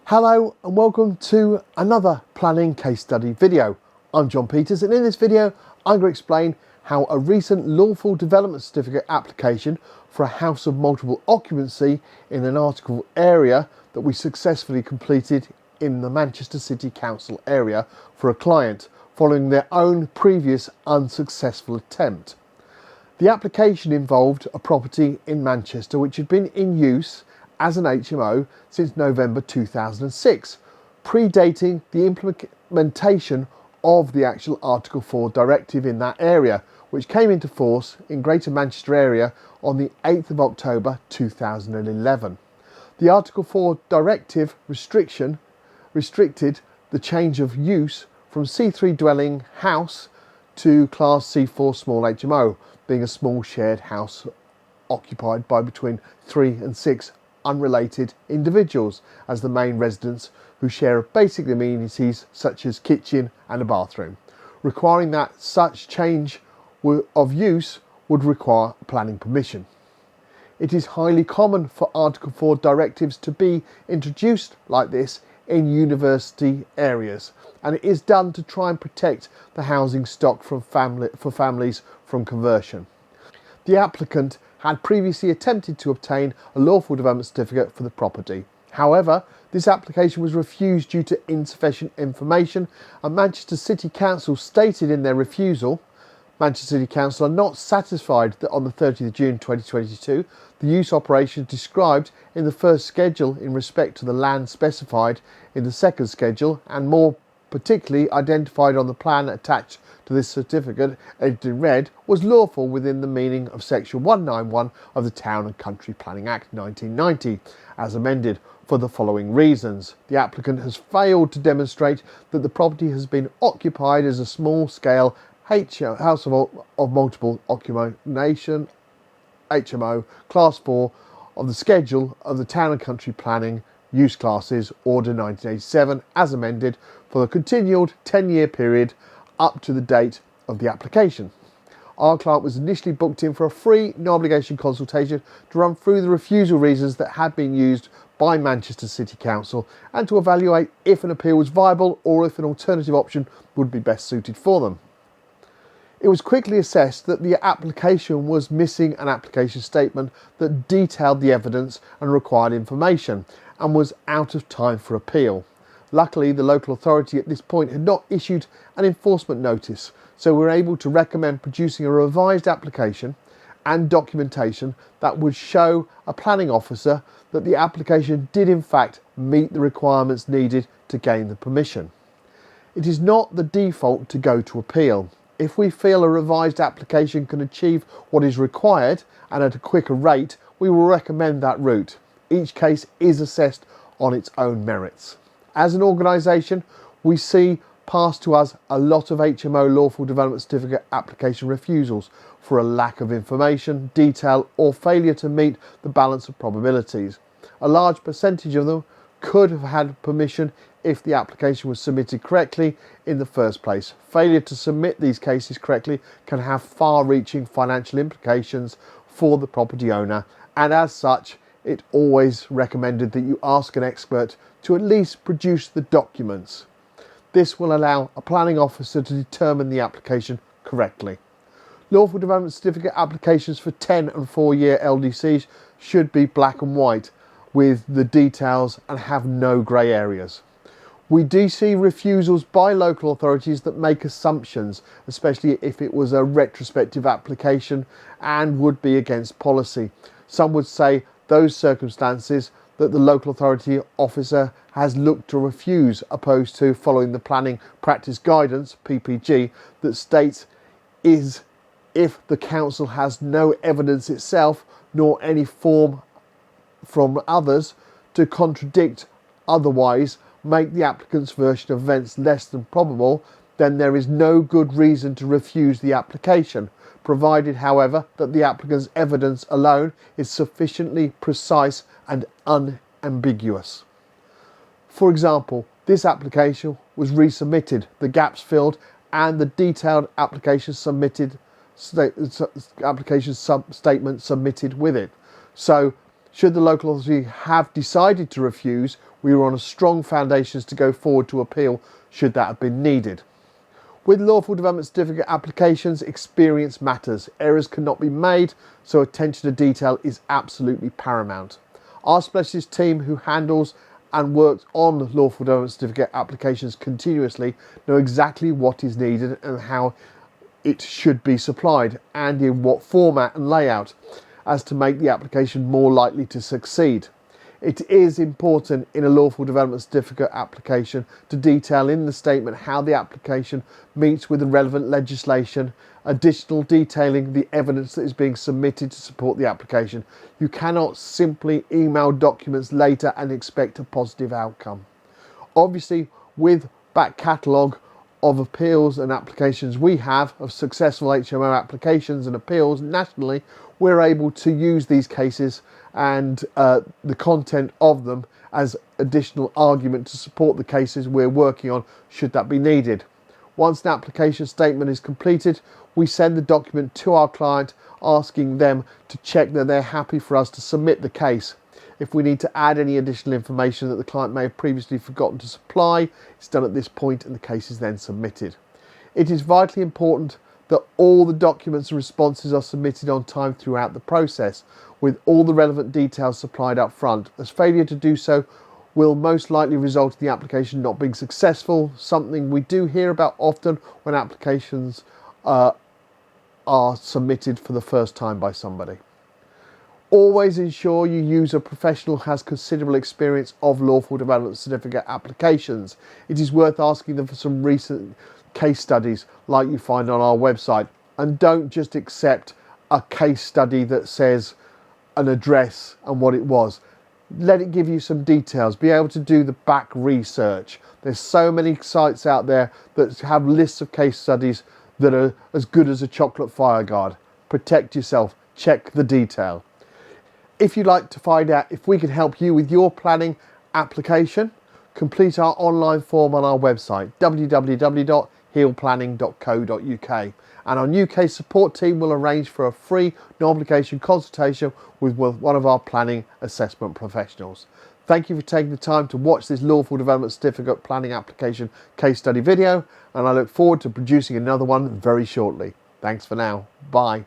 Hello and welcome to another planning case study video. I'm John Peters, and in this video I'm going to explain how a recent Lawful Development Certificate application for a House of Multiple Occupancy in an article area that we successfully completed in the Manchester City Council area for a client following their own previous unsuccessful attempt. The application involved a property in Manchester which had been in use as an HMO since November 2006, predating the implementation of the actual Article 4 Directive in that area, which came into force in Greater Manchester area on the 8th of October 2011. The Article 4 Directive restricted the change of use from C3 dwelling house to Class C4 Small HMO, being a small shared house occupied by between 3 and 6 unrelated individuals as the main residents who share basic amenities such as kitchen and a bathroom, requiring that such change of use would require planning permission. It is highly common for Article 4 directives to be introduced like this in university areas, and it is done to try and protect the housing stock for families from conversion. The applicant had previously attempted to obtain a Lawful Development Certificate for the property. However, this application was refused due to insufficient information, and Manchester City Council stated in their refusal, Manchester City Council are not satisfied that on the 30th of June 2022, the use operations described in the first schedule in respect to the land specified in the second schedule, and more particularly identified on the plan attached to this certificate, edited in red, was lawful within the meaning of Section 191 of the Town and Country Planning Act 1990, as amended, for the following reasons. The applicant has failed to demonstrate that the property has been occupied as a small-scale House of Multiple Occupancy HMO Class 4 of the schedule of the Town and Country Planning Use Classes Order 1987, as amended, for the continued 10-year period up to the date of the application. Our client was initially booked in for a free, no-obligation consultation to run through the refusal reasons that had been used by Manchester City Council and to evaluate if an appeal was viable or if an alternative option would be best suited for them. It was quickly assessed that the application was missing an application statement that detailed the evidence and required information, and was out of time for appeal. Luckily, the local authority at this point had not issued an enforcement notice, so we were able to recommend producing a revised application and documentation that would show a planning officer that the application did in fact meet the requirements needed to gain the permission. It is not the default to go to appeal. If we feel a revised application can achieve what is required and at a quicker rate, we will recommend that route. Each case is assessed on its own merits. As an organisation, we see passed to us a lot of HMO Lawful Development Certificate application refusals for a lack of information, detail or failure to meet the balance of probabilities. A large percentage of them could have had permission if the application was submitted correctly in the first place. Failure to submit these cases correctly can have far-reaching financial implications for the property owner, and as such, it always recommended that you ask an expert to at least produce the documents. This will allow a planning officer to determine the application correctly. Lawful Development Certificate applications for 10 and 4-year LDCs should be black and white with the details and have no grey areas. We do see refusals by local authorities that make assumptions, especially if it was a retrospective application and would be against policy. Some would say those circumstances that the local authority officer has looked to refuse, opposed to following the Planning Practice Guidance, PPG, that states is if the council has no evidence itself nor any form from others to contradict, otherwise make the applicant's version of events less than probable, then there is no good reason to refuse the application, provided, however, that the applicant's evidence alone is sufficiently precise and unambiguous. For example, this application was resubmitted, the gaps filled, and the detailed application statement submitted with it. So Should the local authority have decided to refuse, we were on strong foundations to go forward to appeal should that have been needed. With Lawful Development Certificate applications, experience matters. Errors cannot be made, so attention to detail is absolutely paramount. Our specialist team, who handles and works on Lawful Development Certificate applications continuously, know exactly what is needed and how it should be supplied, and in what format and layout, as to make the application more likely to succeed. It is important in a Lawful Development Certificate application to detail in the statement how the application meets with the relevant legislation, additional detailing the evidence that is being submitted to support the application. You cannot simply email documents later and expect a positive outcome. Obviously, with back catalogue of appeals and applications we have of successful HMO applications and appeals nationally, we're able to use these cases and the content of them as additional argument to support the cases we're working on should that be needed. Once an application statement is completed, we send the document to our client asking them to check that they're happy for us to submit the case. If we need to add any additional information that the client may have previously forgotten to supply, it's done at this point and the case is then submitted. It is vitally important that all the documents and responses are submitted on time throughout the process, with all the relevant details supplied up front, as failure to do so will most likely result in the application not being successful, something we do hear about often when applications are submitted for the first time by somebody. Always ensure you use a professional who has considerable experience of Lawful Development Certificate applications. It is worth asking them for some recent case studies like you find on our website, and don't just accept a case study that says an address and what it was. Let it give you some details. Be able to do the back research. There's so many sites out there that have lists of case studies that are as good as a chocolate fire guard. Protect yourself. Check the detail. If you'd like to find out if we can help you with your planning application, complete our online form on our website, www.healplanning.co.uk, and our UK support team will arrange for a free, no-obligation consultation with one of our planning assessment professionals. Thank you for taking the time to watch this Lawful Development Certificate planning application case study video, and I look forward to producing another one very shortly. Thanks for now. Bye.